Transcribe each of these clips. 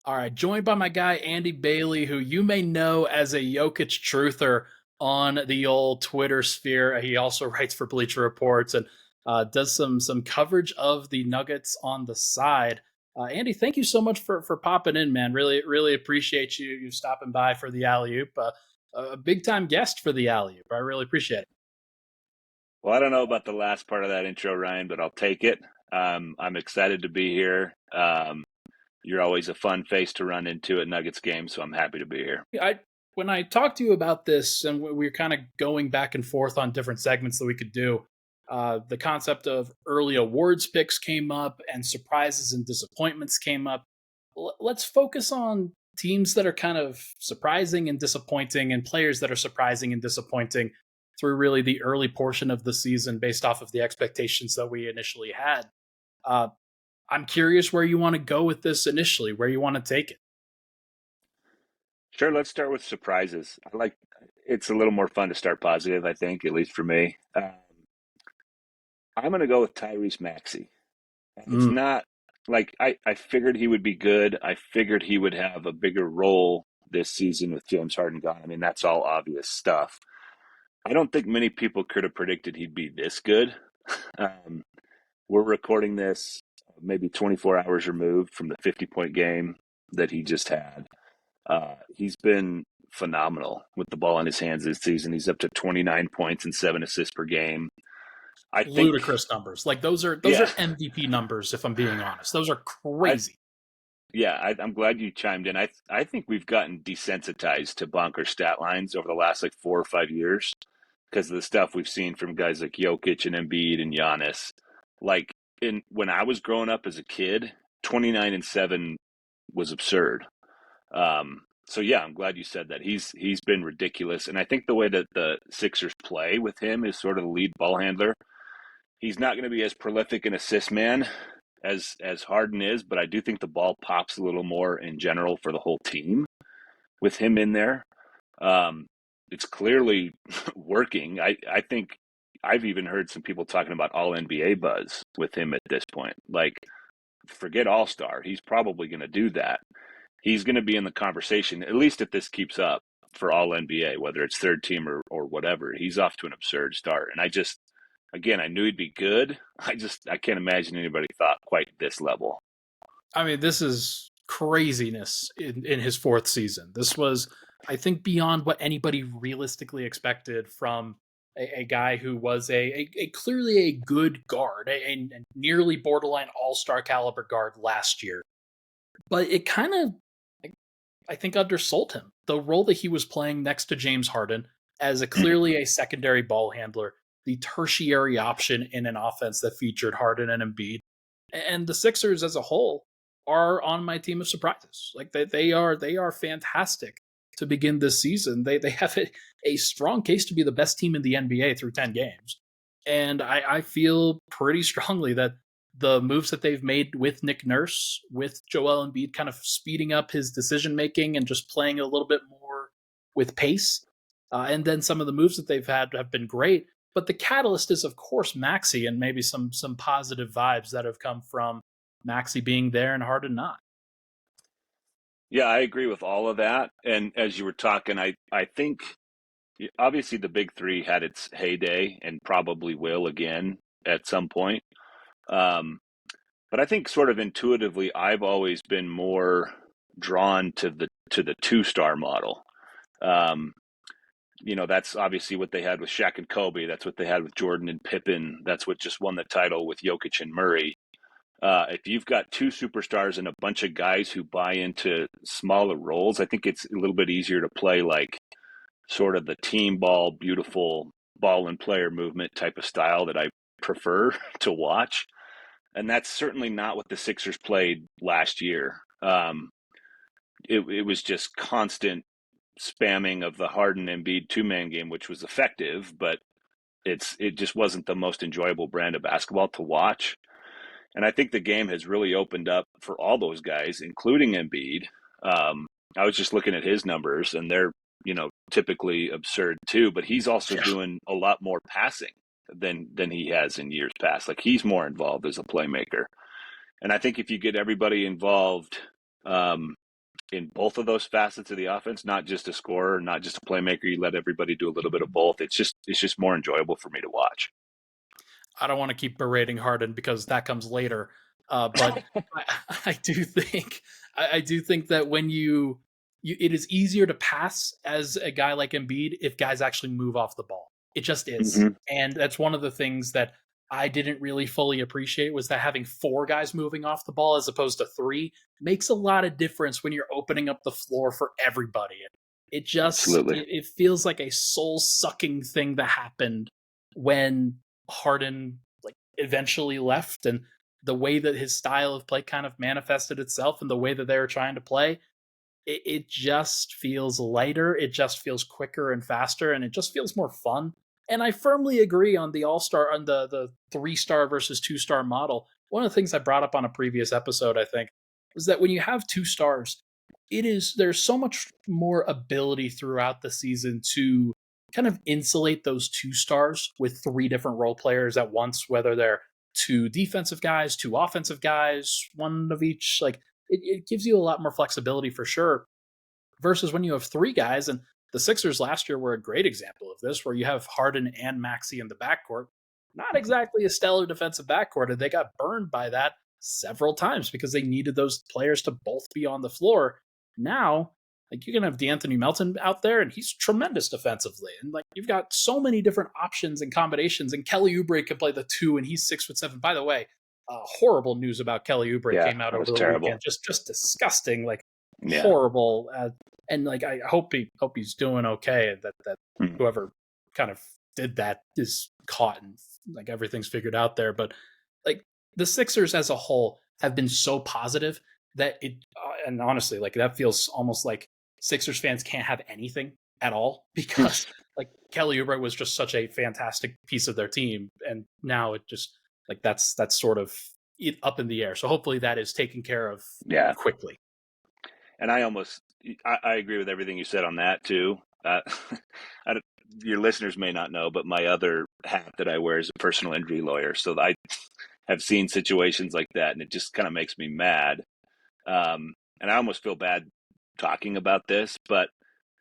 All right, joined by my guy Andy Bailey, who you may know as a Jokic truther on the old Twitter sphere. He also writes for Bleacher Reports and does some coverage of the Nuggets on the side. Andy, thank you so much for popping in, man. Really appreciate you stopping by for the alley oop. A big time guest for the alley oop. I really appreciate it. Well, I don't know about the last part of that intro, Ryan, but I'll take it. I'm excited to be here. You're always a fun face to run into at Nuggets games, so I'm happy to be here. I When I talked to you about this, and we were kind of going back and forth on different segments that we could do. The concept of early awards picks came up, and surprises and disappointments came up. Let's focus on teams that are kind of surprising and disappointing, and players that are surprising and disappointing through really the early portion of the season, based off of the expectations that we initially had. Uh, I'm curious where you want to go with this initially, where you want to take it. Sure, let's start with surprises. It's a little more fun to start positive, I think, at least for me. I'm going to go with Tyrese Maxey. And it's Mm. not like I figured he would be good. I figured he would have a bigger role this season with James Harden gone. I mean, that's all obvious stuff. I don't think many people could have predicted he'd be this good. Um, we're recording this maybe 24 hours removed from the 50-point game that he just had. He's been phenomenal with the ball in his hands this season. He's up to 29 points and 7 assists per game. I think, Ludicrous numbers. Like those are yeah, MVP numbers, if I'm being honest. Those are I crazy. I'm glad you chimed in. I think we've gotten desensitized to bonker stat lines over the last like 4 or 5 years because of the stuff we've seen from guys like Jokic and Embiid and Giannis. Like when I was growing up as a kid, 29 and 7 was absurd. So yeah, I'm glad you said that. He's been ridiculous, and I think the way that the Sixers play with him is sort of the lead ball handler. He's not going to be as prolific an assist man as Harden is, but I do think the ball pops a little more in general for the whole team with him in there. Um, it's clearly working. I think I've even heard some people talking about all NBA buzz with him at this point. Like, forget all star. He's probably going to do that. He's going to be in the conversation, at least if this keeps up for all NBA, whether it's third team or whatever. He's off to an absurd start. And again, I knew he'd be good. I can't imagine anybody thought quite this level. I mean, this is craziness in his fourth season. This was, I think, beyond what anybody realistically expected from a guy who was a clearly a good guard, a nearly borderline all-star caliber guard last year. But it kind of, I think, undersold him. The role that he was playing next to James Harden as clearly a secondary ball handler, the tertiary option in an offense that featured Harden and Embiid. And the Sixers as a whole are on my team of surprises. Like they are fantastic to begin this season. They have a strong case to be the best team in the NBA through 10 games. And I feel pretty strongly that the moves that they've made with Nick Nurse, with Joel Embiid kind of speeding up his decision making and just playing a little bit more with pace, and then some of the moves that they've had have been great. But the catalyst is, of course, Maxi, and maybe some positive vibes that have come from Maxi being there and Harden not. Yeah, I agree with all of that. And as you were talking, I think obviously the big three had its heyday and probably will again at some point. Um, but I think sort of intuitively, I've always been more drawn to the two-star model. Um, that's obviously what they had with Shaq and Kobe. That's what they had with Jordan and Pippen. That's what just won the title with Jokic and Murray. If you've got two superstars and a bunch of guys who buy into smaller roles, I think it's a little bit easier to play like sort of the team ball, beautiful ball and player movement type of style that I prefer to watch. And that's certainly not what the Sixers played last year. It was just constant spamming of the Harden Embiid two-man game, which was effective, but it just wasn't the most enjoyable brand of basketball to watch. And I think the game has really opened up for all those guys, including Embiid. I was just looking at his numbers, and they're typically absurd too. But he's also Yeah. doing a lot more passing than he has in years past. Like, he's more involved as a playmaker. And I think if you get everybody involved, in both of those facets of the offense, not just a scorer, not just a playmaker. You let everybody do a little bit of both. It's just more enjoyable for me to watch. I don't want to keep berating Harden because that comes later. But I, I do think I do think that when it is easier to pass as a guy like Embiid if guys actually move off the ball. It just is, Mm-hmm. and that's one of the things that I didn't really fully appreciate was that having four guys moving off the ball as opposed to three makes a lot of difference when you're opening up the floor for everybody. It just Absolutely. it feels like a soul sucking thing that happened when Harden like eventually left, and the way that his style of play kind of manifested itself and the way that they were trying to play, it just feels lighter. It just feels quicker and faster, and it just feels more fun. And I firmly agree on the all-star, on the 3-star versus 2-star model. One of the things I brought up on a previous episode, I think, was that when you have 2 stars, there's so much more ability throughout the season to kind of insulate those 2 stars with 3 different role players at once, whether they're 2 defensive guys, 2 offensive guys, one of each. Like it gives you a lot more flexibility for sure. Versus when you have 3 guys, and the Sixers last year were a great example of this, where you have Harden and Maxey in the backcourt. Not exactly a stellar defensive backcourt, and they got burned by that several times because they needed those players to both be on the floor. Now, like you can have D'Anthony Melton out there, and he's tremendous defensively, and like you've got so many different options and combinations. And Kelly Oubre can play the 2, and he's 6'7". By the way, horrible news about Kelly Oubre Yeah, came out that was over the terrible. weekend. Just disgusting, like Yeah. horrible. And like I hope he's doing okay. That whoever kind of did that is caught and like everything's figured out there. But like the Sixers as a whole have been so positive that and honestly, like that feels almost like Sixers fans can't have anything at all because like Kelly Oubre was just such a fantastic piece of their team, and now it just like that's sort of up in the air. So hopefully that is taken care of quickly. And I agree with everything you said on that too. Your listeners may not know, but my other hat that I wear is a personal injury lawyer. So I have seen situations like that, and it just kind of makes me mad. And I almost feel bad talking about this, but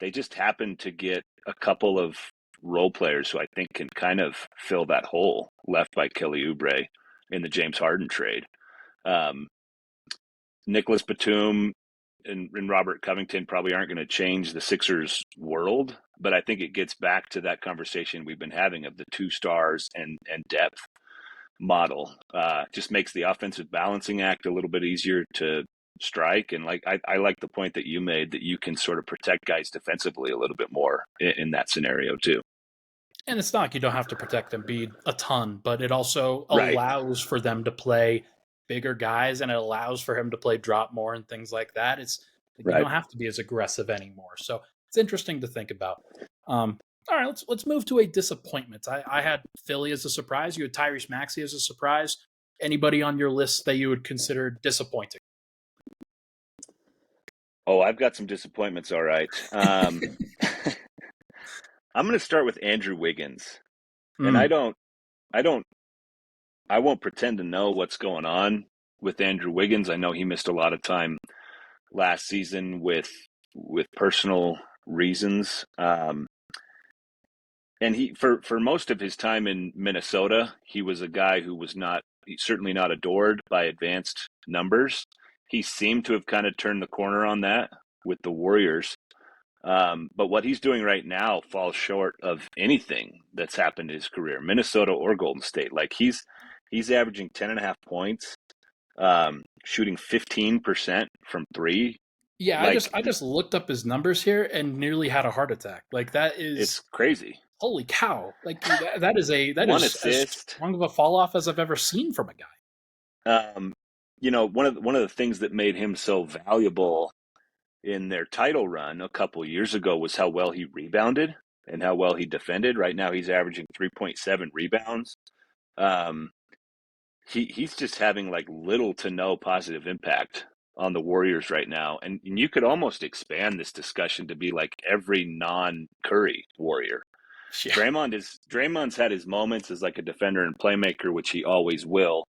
they just happen to get a couple of role players who I think can kind of fill that hole left by Kelly Oubre in the James Harden trade. Nicholas Batum and Robert Covington probably aren't going to change the Sixers world, but I think it gets back to that conversation we've been having of the 2 stars and depth model. Just makes the offensive balancing act a little bit easier to strike. And like I like the point that you made that you can sort of protect guys defensively a little bit more in that scenario too. And it's not like you don't have to protect Embiid a ton, but it also Right. allows for them to play bigger guys, and it allows for him to play drop more and things like that. It's like you don't have to be as aggressive anymore. So it's interesting to think about. All right, let's move to a disappointment. I had Philly as a surprise. You had Tyrese Maxey as a surprise. Anybody on your list that you would consider disappointing? Oh, I've got some disappointments. All right. I'm going to start with Andrew Wiggins, and I won't pretend to know what's going on with Andrew Wiggins. I know he missed a lot of time last season with personal reasons. And he for most of his time in Minnesota, he was a guy who was certainly not adored by advanced numbers. He seemed to have kind of turned the corner on that with the Warriors. But what he's doing right now falls short of anything that's happened in his career, Minnesota or Golden State. Like he's averaging 10.5 points, shooting 15% from 3. Yeah, Like I just looked up his numbers here and nearly had a heart attack. Like that is it's crazy. Holy cow! Like that is One as assist. strong of a fall off as I've ever seen from a guy. One of the things that made him so valuable in their title run a couple of years ago was how well he rebounded and how well he defended. Right now, he's averaging 3.7 rebounds. He's just having like little to no positive impact on the Warriors right now, and you could almost expand this discussion to be like every non-Curry Warrior. Yeah. Draymond's had his moments as like a defender and playmaker, which he always will.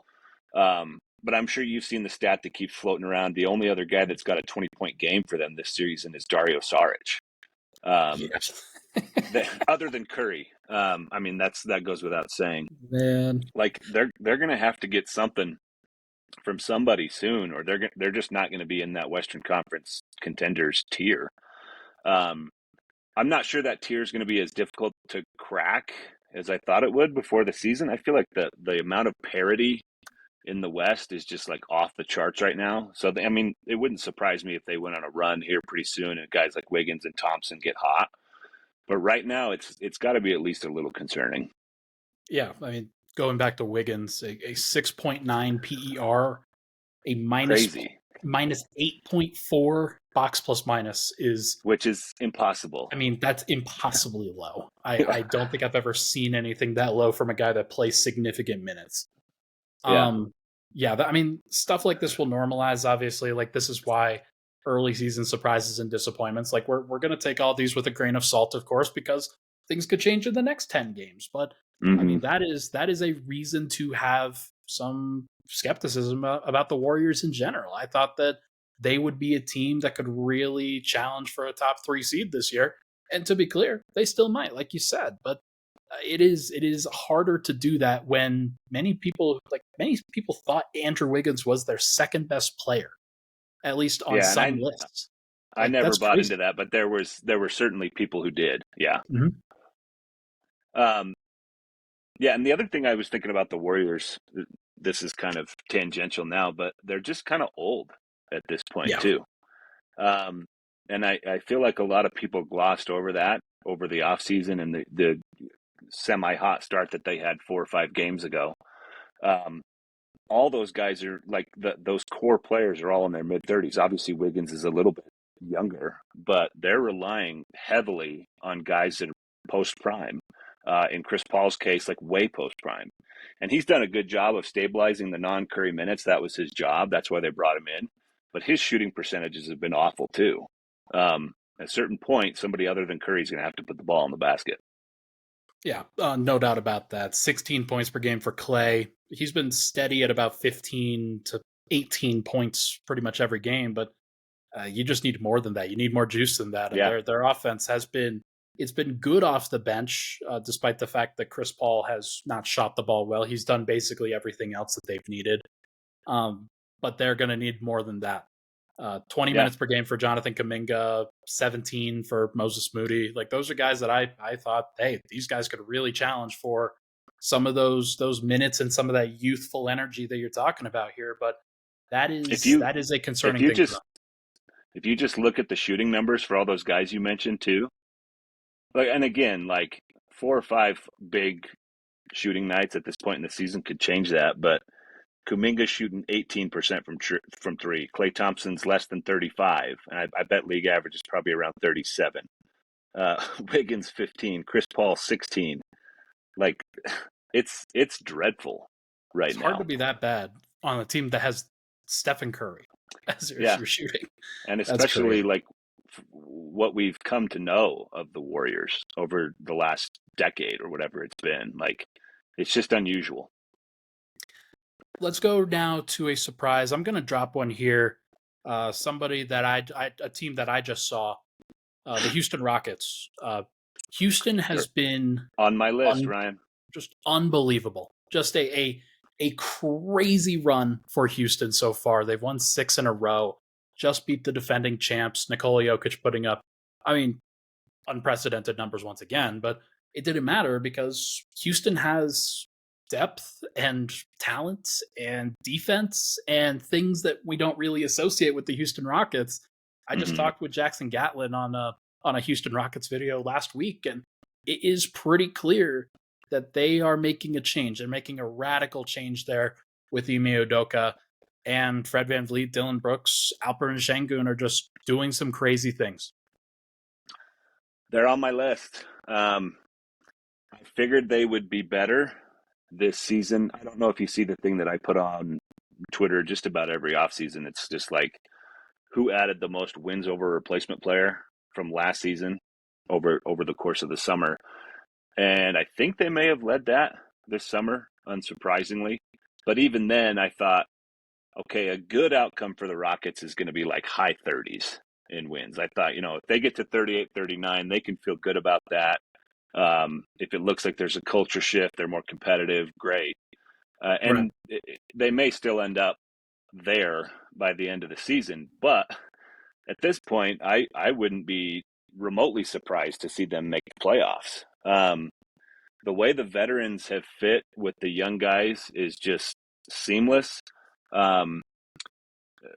but I'm sure you've seen the stat that keeps floating around. The only other guy that's got a 20-point game for them this season is Dario Saric. Yes. Other than Curry, I mean that goes without saying. Man. Like they're going to have to get something from somebody soon, or they're just not going to be in that Western Conference contenders tier. I'm not sure that tier is going to be as difficult to crack as I thought it would before the season. I feel like the amount of parity in the West is just like off the charts right now. So I mean, it wouldn't surprise me if they went on a run here pretty soon and guys like Wiggins and Thompson get hot. But right now, it's got to be at least a little concerning. Yeah, I mean, going back to Wiggins, a 6.9 PER, a Crazy, minus 8.4 box plus minus is, which is impossible. I mean, that's impossibly low. Yeah. I don't think I've ever seen anything that low from a guy that plays significant minutes. Yeah. Yeah, I mean, stuff like this will normalize, obviously. Like, this is why early season surprises and disappointments, like, we're going to take all these with a grain of salt, of course, because things could change in the next 10 games. But, I mean, that is a reason to have some skepticism about the Warriors in general. I thought that they would be a team that could really challenge for a top 3 seed this year. And to be clear, they still might, like you said. But it is harder to do that when many people thought Andrew Wiggins was their second best player, at least on some lists. I never bought into that, but there were certainly people who did. Yeah. Mm-hmm. Yeah, and the other thing I was thinking about the Warriors, this is kind of tangential now, but they're just kind of old at this point too. And I feel like a lot of people glossed over that over the offseason and the semi-hot start that they had 4 or 5 games ago. All those guys are like those core players are all in their mid-30s. Obviously, Wiggins is a little bit younger, but they're relying heavily on guys that are post-prime. In Chris Paul's case, like way post-prime. And he's done a good job of stabilizing the non-Curry minutes. That was his job. That's why they brought him in. But his shooting percentages have been awful too. At a certain point, somebody other than Curry is going to have to put the ball in the basket. Yeah, no doubt about that. 16 points per game for Clay. He's been steady at about 15 to 18 points pretty much every game, but you just need more than that. You need more juice than that. And their offense has been good off the bench, despite the fact that Chris Paul has not shot the ball well. He's done basically everything else that they've needed. But they're going to need more than that. 20 minutes per game for Jonathan Kuminga, 17 for Moses Moody. Like, those are guys that I thought, hey, these guys could really challenge for some of those minutes and some of that youthful energy that you're talking about here. But that is a concerning thing. If you just look at the shooting numbers for all those guys you mentioned too, like, and again, like 4 or 5 big shooting nights at this point in the season could change that, but Kuminga's shooting 18% from 3. Klay Thompson's less than 35, and I bet league average is probably around 37. Wiggins 15, Chris Paul 16. Like, it's dreadful right now. It's hard to be that bad on a team that has Stephen Curry as your shooting, and especially like what we've come to know of the Warriors over the last decade or whatever it's been. Like, it's just unusual. Let's go now to a surprise. I'm going to drop one here. Somebody that a team that I just saw, the Houston Rockets. Houston has been on my list, Ryan. Just unbelievable. Just a crazy run for Houston so far. They've won 6 in a row. Just beat the defending champs. Nikola Jokic putting up, I mean, unprecedented numbers once again, but it didn't matter because Houston has depth and talent and defense and things that we don't really associate with the Houston Rockets. I just talked with Jackson Gatlin on a Houston Rockets video last week, and it is pretty clear that they are making a change. They're making a radical change there with Ime Udoka, and Fred VanVleet, Dylan Brooks, Alperen Sengun are just doing some crazy things. They're on my list. I figured they would be better this season. I don't know if you see the thing that I put on Twitter just about every offseason. It's just like, who added the most wins over replacement player from last season over the course of the summer. And I think they may have led that this summer, unsurprisingly. But even then, I thought okay, a good outcome for the Rockets is going to be like high 30s in wins. I thought, if they get to 38, 39, they can feel good about that. If it looks like there's a culture shift, they're more competitive, great. Right. And they may still end up there by the end of the season. But at this point, I wouldn't be remotely surprised to see them make playoffs. The way the veterans have fit with the young guys is just seamless. Um,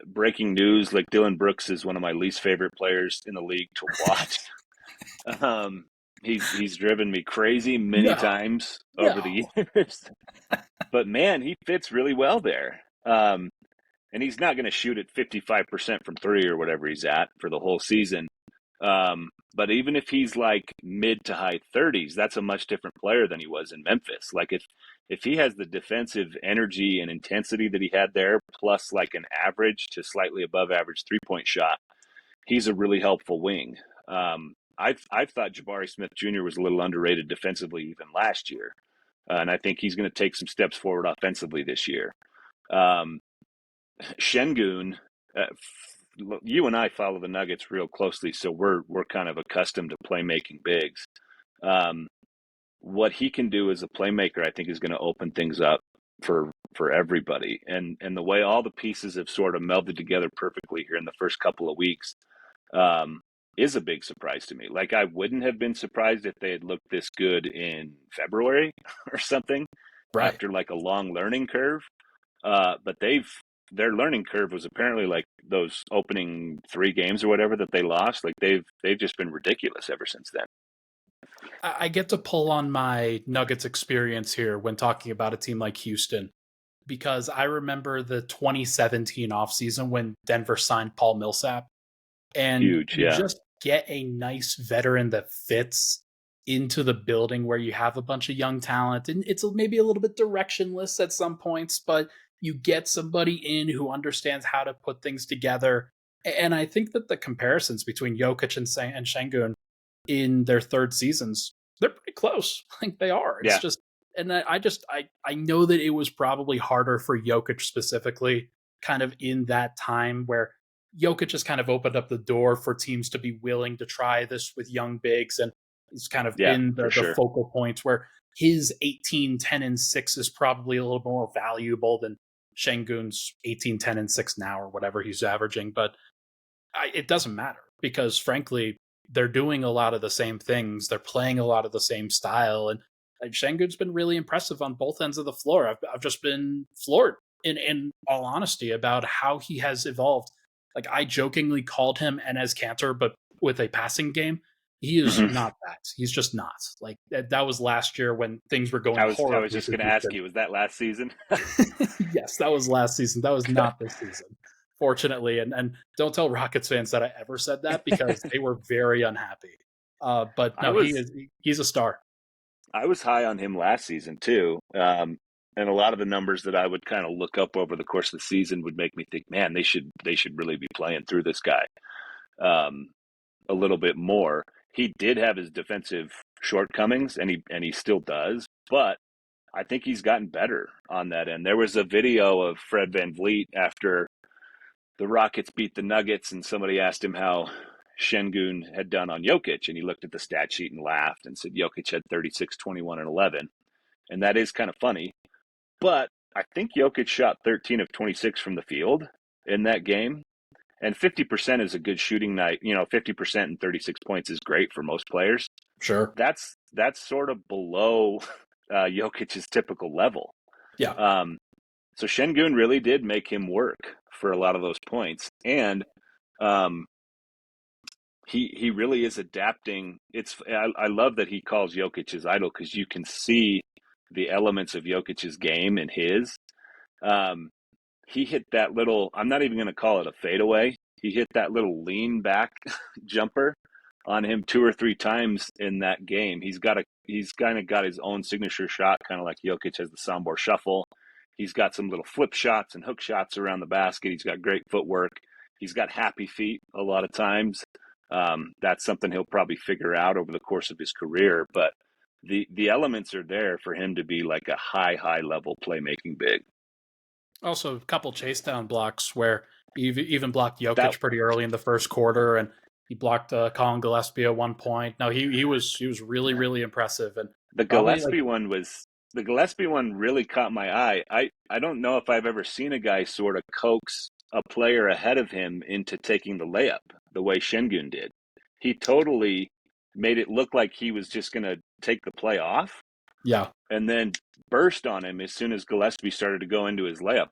Breaking news, like Dylan Brooks is one of my least favorite players in the league to watch. Um, he's driven me crazy many No, times over no. the years, but man, he fits really well there. And he's not going to shoot at 55% from three or whatever he's at for the whole season. But even if he's like mid to high 30s, that's a much different player than he was in Memphis. Like if he has the defensive energy and intensity that he had there, plus like an average to slightly above average 3-point shot, he's a really helpful wing. I've thought Jabari Smith Jr. was a little underrated defensively even last year, and I think he's going to take some steps forward offensively this year. Um, Sengun, you and I follow the Nuggets real closely, so we're kind of accustomed to playmaking bigs. Um, what he can do as a playmaker, I think, is going to open things up for everybody. And the way all the pieces have sort of melded together perfectly here in the first couple of weeks um, is a big surprise to me. Like I wouldn't have been surprised if they had looked this good in February or something Right. after like a long learning curve. But their learning curve was apparently like those opening 3 games or whatever that they lost. Like they've just been ridiculous ever since then. I get to pull on my Nuggets experience here when talking about a team like Houston because I remember the 2017 offseason when Denver signed Paul Millsap, and Huge, you yeah, just get a nice veteran that fits into the building where you have a bunch of young talent, and it's maybe a little bit directionless at some points, but you get somebody in who understands how to put things together. And I think that the comparisons between Jokic and Şengün in their third seasons, they're pretty close. Like they are. It's yeah, just, and I know that it was probably harder for Jokic specifically, kind of in that time where Jokic just kind of opened up the door for teams to be willing to try this with young bigs, and he's kind of yeah, been for the sure. focal point where his 18, 10, and 6 is probably a little more valuable than Şengün's 18, 10, and 6 now or whatever he's averaging. But it doesn't matter because frankly, they're doing a lot of the same things. They're playing a lot of the same style, and Şengün's been really impressive on both ends of the floor. I've just been floored, in all honesty, about how he has evolved. Like I jokingly called him Enes Kanter, but with a passing game. He is Hmm. not that. He's just not. Like that was last year when things were going I was horribly just for going to ask Houston. you, was that last season? Yes, that was last season. That was not this season, fortunately. And don't tell Rockets fans that I ever said that because they were very unhappy. But I no, was he's a star. I was high on him last season too. And a lot of the numbers that I would kind of look up over the course of the season would make me think, man, they should really be playing through this guy um, a little bit more. He did have his defensive shortcomings, and he still does, but I think he's gotten better on that end. There was a video of Fred VanVleet after the Rockets beat the Nuggets, and somebody asked him how Sengun had done on Jokic, and he looked at the stat sheet and laughed and said Jokic had 36, 21, and 11. And that is kind of funny. But I think Jokic shot 13 of 26 from the field in that game. And 50% is a good shooting night. 50% and 36 points is great for most players. Sure. That's sort of below Jokic's typical level. Yeah. Um, so Sengun really did make him work for a lot of those points. And um, he really is adapting. I love that he calls Jokic his idol because you can see the elements of Jokic's game in his. Um, he hit that little. I'm not even going to call it a fadeaway. He hit that little lean back jumper on him 2 or 3 times in that game. He's kind of got his own signature shot, kind of like Jokic has the Sombor shuffle. He's got some little flip shots and hook shots around the basket. He's got great footwork. He's got happy feet a lot of times. That's something he'll probably figure out over the course of his career. But the elements are there for him to be like a high level playmaking big. Also, a couple chase down blocks where he even blocked That Jokic pretty early in the first quarter, and he blocked Colin Gillespie at one point. No, he was really really impressive, and the probably like Gillespie one was the Gillespie one really caught my eye. I don't know if I've ever seen a guy sort of coax a player ahead of him into taking the layup the way Sengun did. He totally made it look like he was just going to take the play off yeah. and then burst on him as soon as Gillespie started to go into his layup.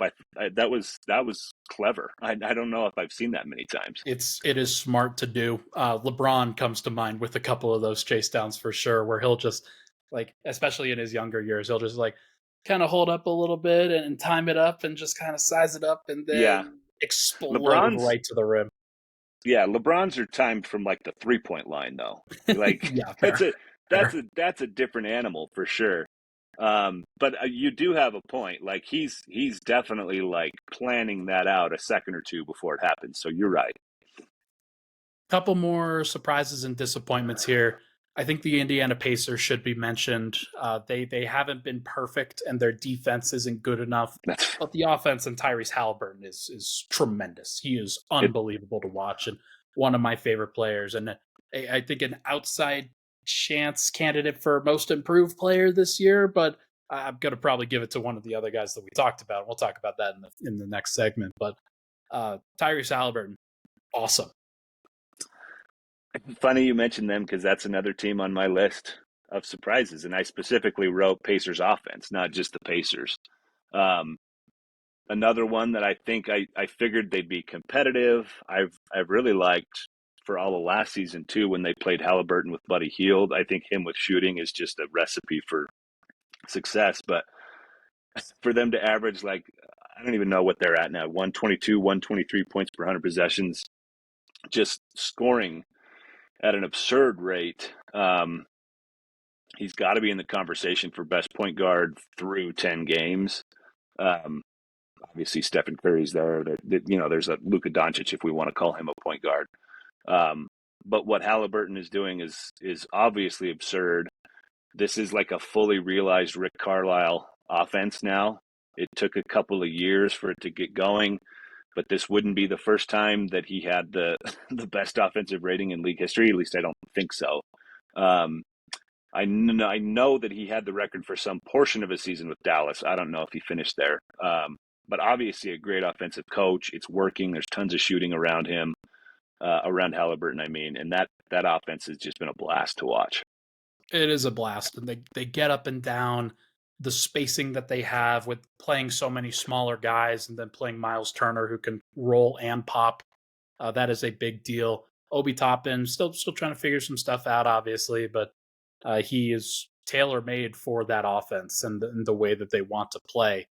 That was clever. I don't know if I've seen that many times. It is smart to do. LeBron comes to mind with a couple of those chase downs for sure, where he'll just like, especially in his younger years, he'll just like kind of hold up a little bit and time it up and just kind of size it up and Yeah, then explode LeBron's right to the rim. yeah, LeBron's are timed from like the 3-point line though. Like Yeah, that's fair, a that's fair. a that's a different animal for sure. But you do have a point. Like he's definitely like planning that out a second or two before it happens. So you're right. Couple more surprises and disappointments here. I think the Indiana Pacers should be mentioned. They haven't been perfect, and their defense isn't good enough. That's But the offense and Tyrese Halliburton is tremendous. He is it. unbelievable to watch, and one of my favorite players. And I think an outside chance candidate for most improved player this year. But I'm going to probably give it to one of the other guys that we talked about. We'll talk about that in the next segment. But Tyrese Halliburton, awesome. Funny you mentioned them because that's another team on my list of surprises, and I specifically wrote Pacers offense, not just the Pacers. Um, Another one that I think I figured they'd be competitive. I've really liked for all of last season too when they played Halliburton with Buddy Hield. I think him with shooting is just a recipe for success. But for them to average like I don't even know what they're at now 122, 123 points per 100 possessions, just scoring at an absurd rate. He's got to be in the conversation for best point guard through 10 games. Um, Obviously, Stephen Curry's there. There's a Luka Doncic if we want to call him a point guard. Um, but what Halliburton is doing is obviously absurd. This is like a fully realized Rick Carlisle offense now. It took a couple of years for it to get going, but this wouldn't be the first time that he had the the best offensive rating in league history. At least I don't think so. Um, I know that he had the record for some portion of his season with Dallas. I don't know if he finished there. But obviously a great offensive coach. It's working. There's tons of shooting around him, around Halliburton, I mean, and that offense has just been a blast to watch. It is a blast, and they get up and down. The spacing that they have with playing so many smaller guys, and then playing Miles Turner who can roll and pop, that is a big deal. Obi Toppin still trying to figure some stuff out, obviously, but he is tailor made for that offense and the way that they want to play.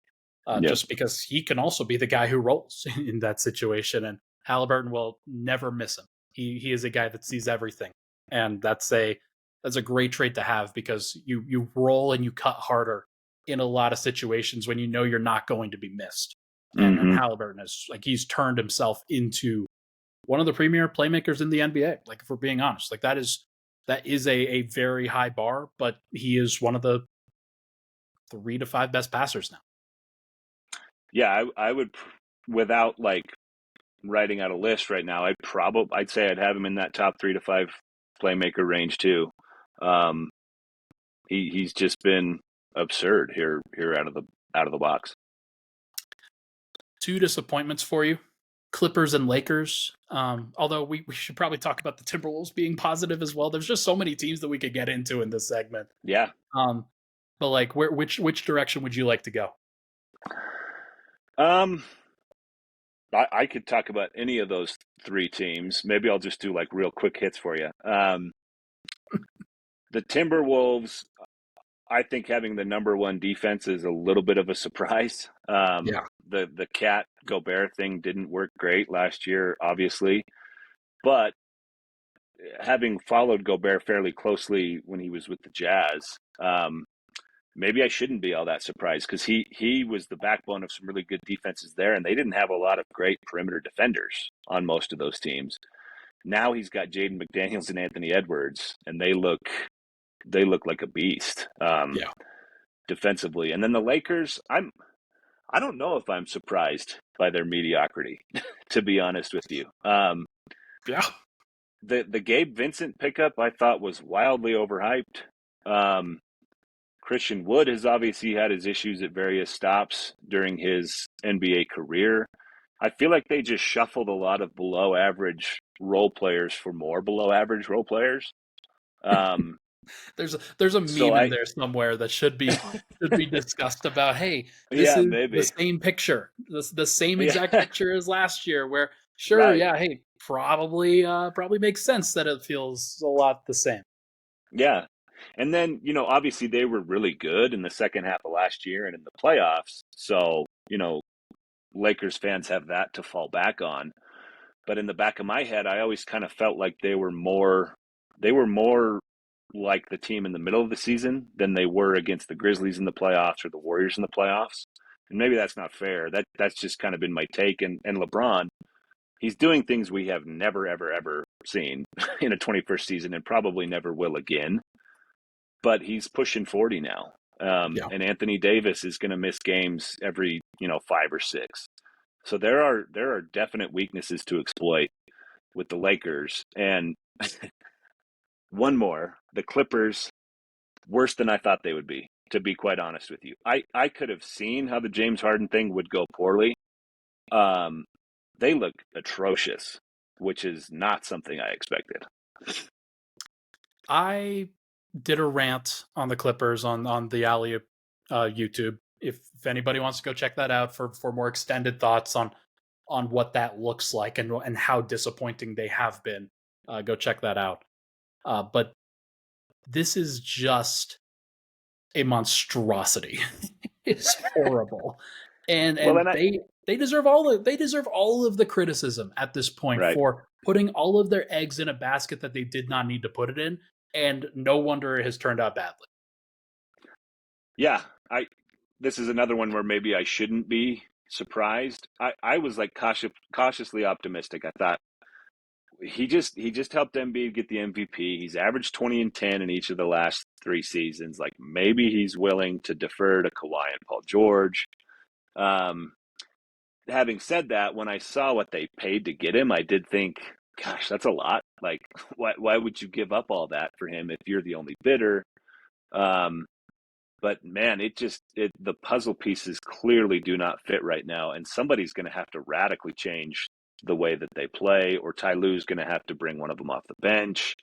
Yep. Just because he can also be the guy who rolls in that situation, and Halliburton will never miss him. He is a guy that sees everything, and that's a great trait to have because you roll and you cut harder in a lot of situations when you know you're not going to be missed. And Mm-hmm. Halliburton is like he's turned himself into one of the premier playmakers in the NBA. Like if we're being honest, like that is a very high bar, but he is one of the 3 to 5 best passers now. Yeah, I would, without like writing out a list right now, I'd say I'd have him in that top 3 to 5 playmaker range too. Um, he's just been absurd here out of the box. 2 disappointments for you. Clippers and Lakers. Although we should probably talk about the Timberwolves being positive as well. There's just so many teams that we could get into in this segment. Yeah. Um, but like, which direction would you like to go? Um, I could talk about any of those three teams. Maybe I'll just do like real quick hits for you. The Timberwolves, I think having the number one defense is a little bit of a surprise. Yeah, The Cat Gobert thing didn't work great last year, obviously, but having followed Gobert fairly closely when he was with the Jazz, maybe I shouldn't be all that surprised because he was the backbone of some really good defenses there, and they didn't have a lot of great perimeter defenders on most of those teams. Now he's got Jaden McDaniels and Anthony Edwards, and they look like a beast yeah. defensively. And then the Lakers, I don't know if I'm surprised by their mediocrity, to be honest with you. Yeah. The Gabe Vincent pickup I thought was wildly overhyped. Um, Christian Wood has obviously had his issues at various stops during his NBA career. I feel like they just shuffled a lot of below average role players for more below average role players. Um, There's a so meme in there somewhere that should be discussed about, hey, this yeah, is the maybe. same picture. The same exact Yeah, picture as last year where sure, right. yeah, hey, probably makes sense that it feels a lot the same. Yeah. And then, obviously they were really good in the second half of last year and in the playoffs. So, Lakers fans have that to fall back on. But in the back of my head, I always kind of felt like they were more like the team in the middle of the season than they were against the Grizzlies in the playoffs or the Warriors in the playoffs. And maybe that's not fair. That's just kind of been my take. And LeBron, he's doing things we have never, ever, ever seen in a 21st season and probably never will again. But he's pushing 40 now. Yeah. And Anthony Davis is going to miss games every, 5 or 6. So there are definite weaknesses to exploit with the Lakers. And one more, the Clippers, worse than I thought they would be, to be quite honest with you. I could have seen how the James Harden thing would go poorly. Um, they look atrocious, which is not something I expected. I did a rant on the Clippers on the Alley YouTube. If anybody wants to go check that out for more extended thoughts on what that looks like and how disappointing they have been, go check that out. But this is just a monstrosity. It's horrible, and Well, and they deserve all of the criticism at this point right. for putting all of their eggs in a basket that they did not need to put it in, and no wonder it has turned out badly. Yeah, this is another one where maybe I shouldn't be surprised. I was like cautiously optimistic. I thought he just helped Embiid get the MVP. He's averaged 20 and 10 in each of the last 3 seasons. Like maybe he's willing to defer to Kawhi and Paul George. Um, Having said that, when I saw what they paid to get him, I did think, gosh, that's a lot. Like, why would you give up all that for him if you're the only bidder? Um, but man, the puzzle pieces clearly do not fit right now, and somebody's going to have to radically change the way that they play, or Ty Lue's going to have to bring one of them off the bench.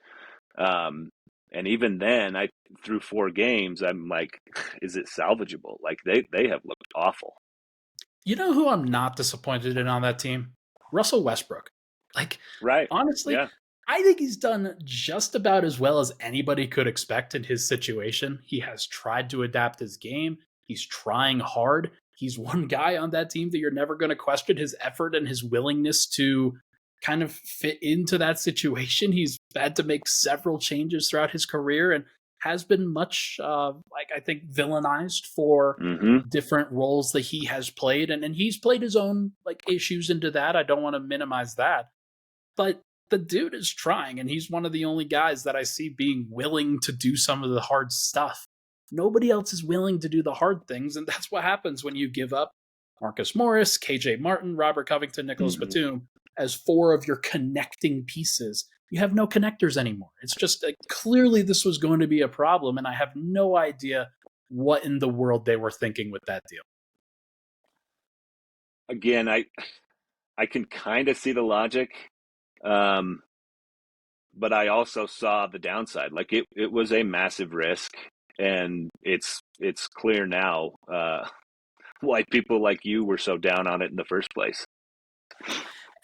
Um, and even then, through 4 games, I'm like, is it salvageable? Like they have looked awful. You know who I'm not disappointed in on that team? Russell Westbrook. Like, Right? honestly, Yeah. I think he's done just about as well as anybody could expect in his situation. He has tried to adapt his game. He's trying hard. He's one guy on that team that you're never going to question his effort and his willingness to kind of fit into that situation. He's had to make several changes throughout his career and has been much, like I think, villainized for Mm-hmm. different roles that he has played, and he's played his own like issues into that. I don't want to minimize that, but the dude is trying, and he's one of the only guys that I see being willing to do some of the hard stuff. Nobody else is willing to do the hard things, and that's what happens when you give up Marcus Morris, KJ Martin, Robert Covington, Nicholas Mm-hmm. Batum as 4 of your connecting pieces. You have no connectors anymore. It's just clearly this was going to be a problem, and I have no idea what in the world they were thinking with that deal. Again, I can kind of see the logic, um, but I also saw the downside. Like it was a massive risk, and it's clear now why people like you were so down on it in the first place.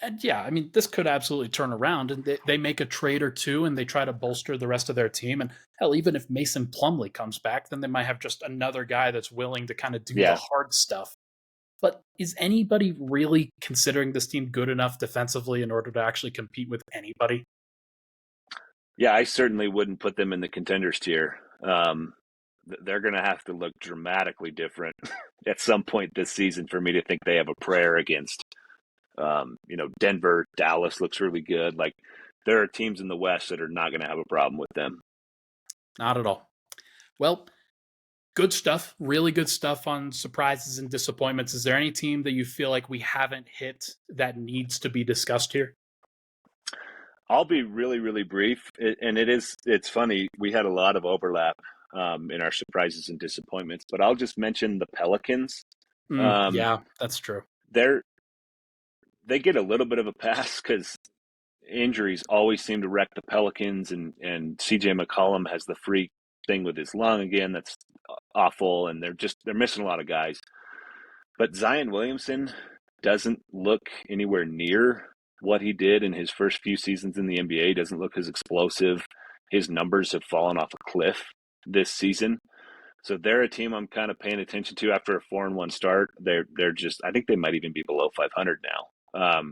And yeah, I mean, this could absolutely turn around, and they make a trade or two, and they try to bolster the rest of their team. And hell, even if Mason Plumlee comes back, then they might have just another guy that's willing to kind of do the Yeah, hard stuff. But is anybody really considering this team good enough defensively in order to actually compete with anybody? yeah, I certainly wouldn't put them in the contenders tier. They're going to have to look dramatically different at some point this season for me to think they have a prayer against. Denver, Dallas looks really good. Like there are teams in the West that are not going to have a problem with them. Not at all. Well, good stuff, really good stuff on surprises and disappointments. Is there any team that you feel like we haven't hit that needs to be discussed here? I'll be really, really brief. It's funny. We had a lot of overlap in our surprises and disappointments, but I'll just mention the Pelicans. Yeah, that's true. They get a little bit of a pass because injuries always seem to wreck the Pelicans, and CJ McCollum has the freak thing with his lung again. That's awful, and they're missing a lot of guys. But Zion Williamson doesn't look anywhere near what he did in his first few seasons in the NBA. He doesn't look as explosive. His numbers have fallen off a cliff this season. So they're a team I'm kind of paying attention to after a 4-1 start. They're just, I think they might even be below 500 now.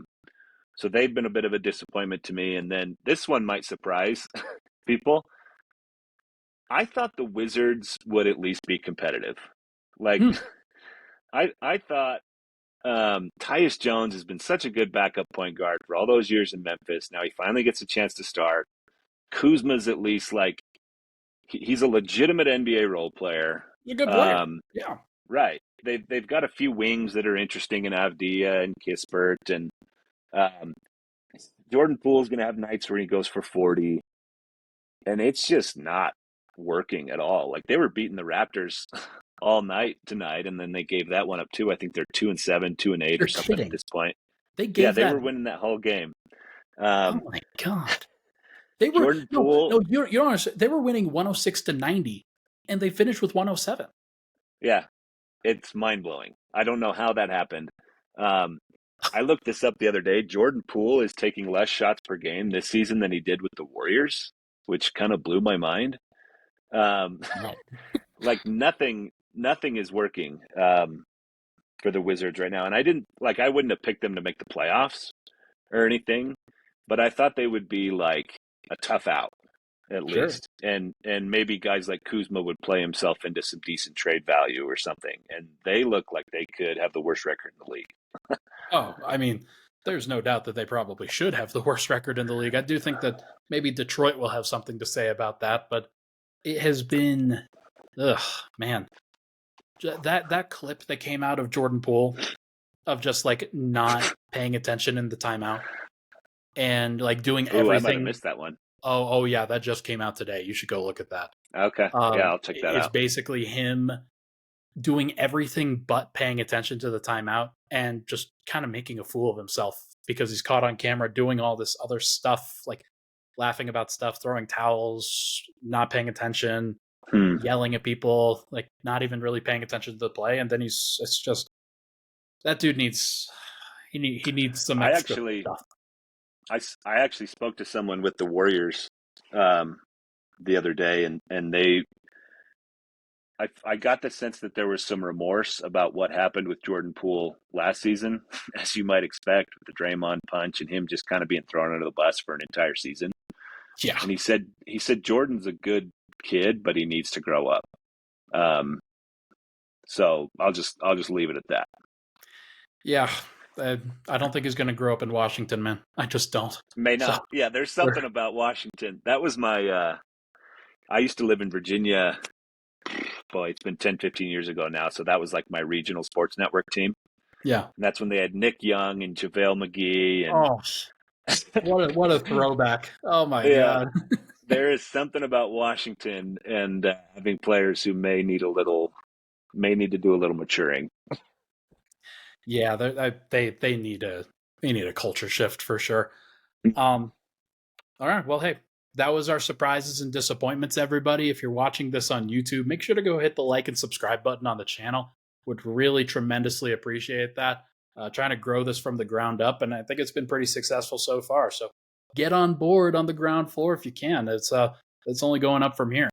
So they've been a bit of a disappointment to me. And then this one might surprise people. I thought the Wizards would at least be competitive. Like, I thought Tyus Jones has been such a good backup point guard for all those years in Memphis. Now he finally gets a chance to start. Kuzma's at least like, he's a legitimate NBA role player. He's a good player. Yeah. Right. They've got a few wings that are interesting in Avdia and Kispert, and Jordan Poole's going to have nights where he goes for 40, and it's just not working at all. Like, they were beating the Raptors all night tonight, and then they gave that one up too. I think they're 2-7, 2-8 You're or something kidding. at this point. They were winning that whole game. Oh my God. They were Jordan Poole. No, you don't understand. They were winning 106-90, and they finished with 107. Yeah, it's mind blowing. I don't know how that happened. I looked this up the other day. Jordan Poole is taking less shots per game this season than he did with the Warriors, which kind of blew my mind. Like nothing is working for the Wizards right now. And I wouldn't have picked them to make the playoffs or anything, but I thought they would be like a tough out at least. And maybe guys like Kuzma would play himself into some decent trade value or something. And they look like they could have the worst record in the league. Oh, I mean, there's no doubt that they probably should have the worst record in the league. I do think that maybe Detroit will have something to say about that, but it has been, man. That clip that came out of Jordan Poole of just like not paying attention in the timeout and like doing everything. I might have missed that one. Oh yeah, that just came out today. You should go look at that. Okay. Yeah, I'll check that out. It's basically him doing everything but paying attention to the timeout and just kind of making a fool of himself because he's caught on camera doing all this other stuff, like laughing about stuff, throwing towels, not paying attention, yelling at people, like not even really paying attention to the play. And then it's just, that dude needs some extra stuff. I actually spoke to someone with the Warriors the other day, and I got the sense that there was some remorse about what happened with Jordan Poole last season, as you might expect, with the Draymond punch and him just kind of being thrown under the bus for an entire season. Yeah. And he said Jordan's a good kid, but he needs to grow up. So I'll just leave it at that. Yeah. I don't think he's going to grow up in Washington, man. I just don't. May not. So, yeah, there's something about Washington. That was my I used to live in Virginia. Boy, it's been 10, 15 years ago now. So that was like my regional sports network team. Yeah. And that's when they had Nick Young and JaVale McGee. And what a throwback. Oh, my God. There is something about Washington and having players who may need to do a little maturing. Yeah, they need a culture shift for sure. All right, well, hey, that was our surprises and disappointments, everybody. If you're watching this on YouTube, make sure to go hit the like and subscribe button on the channel. Would really tremendously appreciate that. Trying to grow this from the ground up, and I think it's been pretty successful so far. So get on board on the ground floor if you can. It's only going up from here.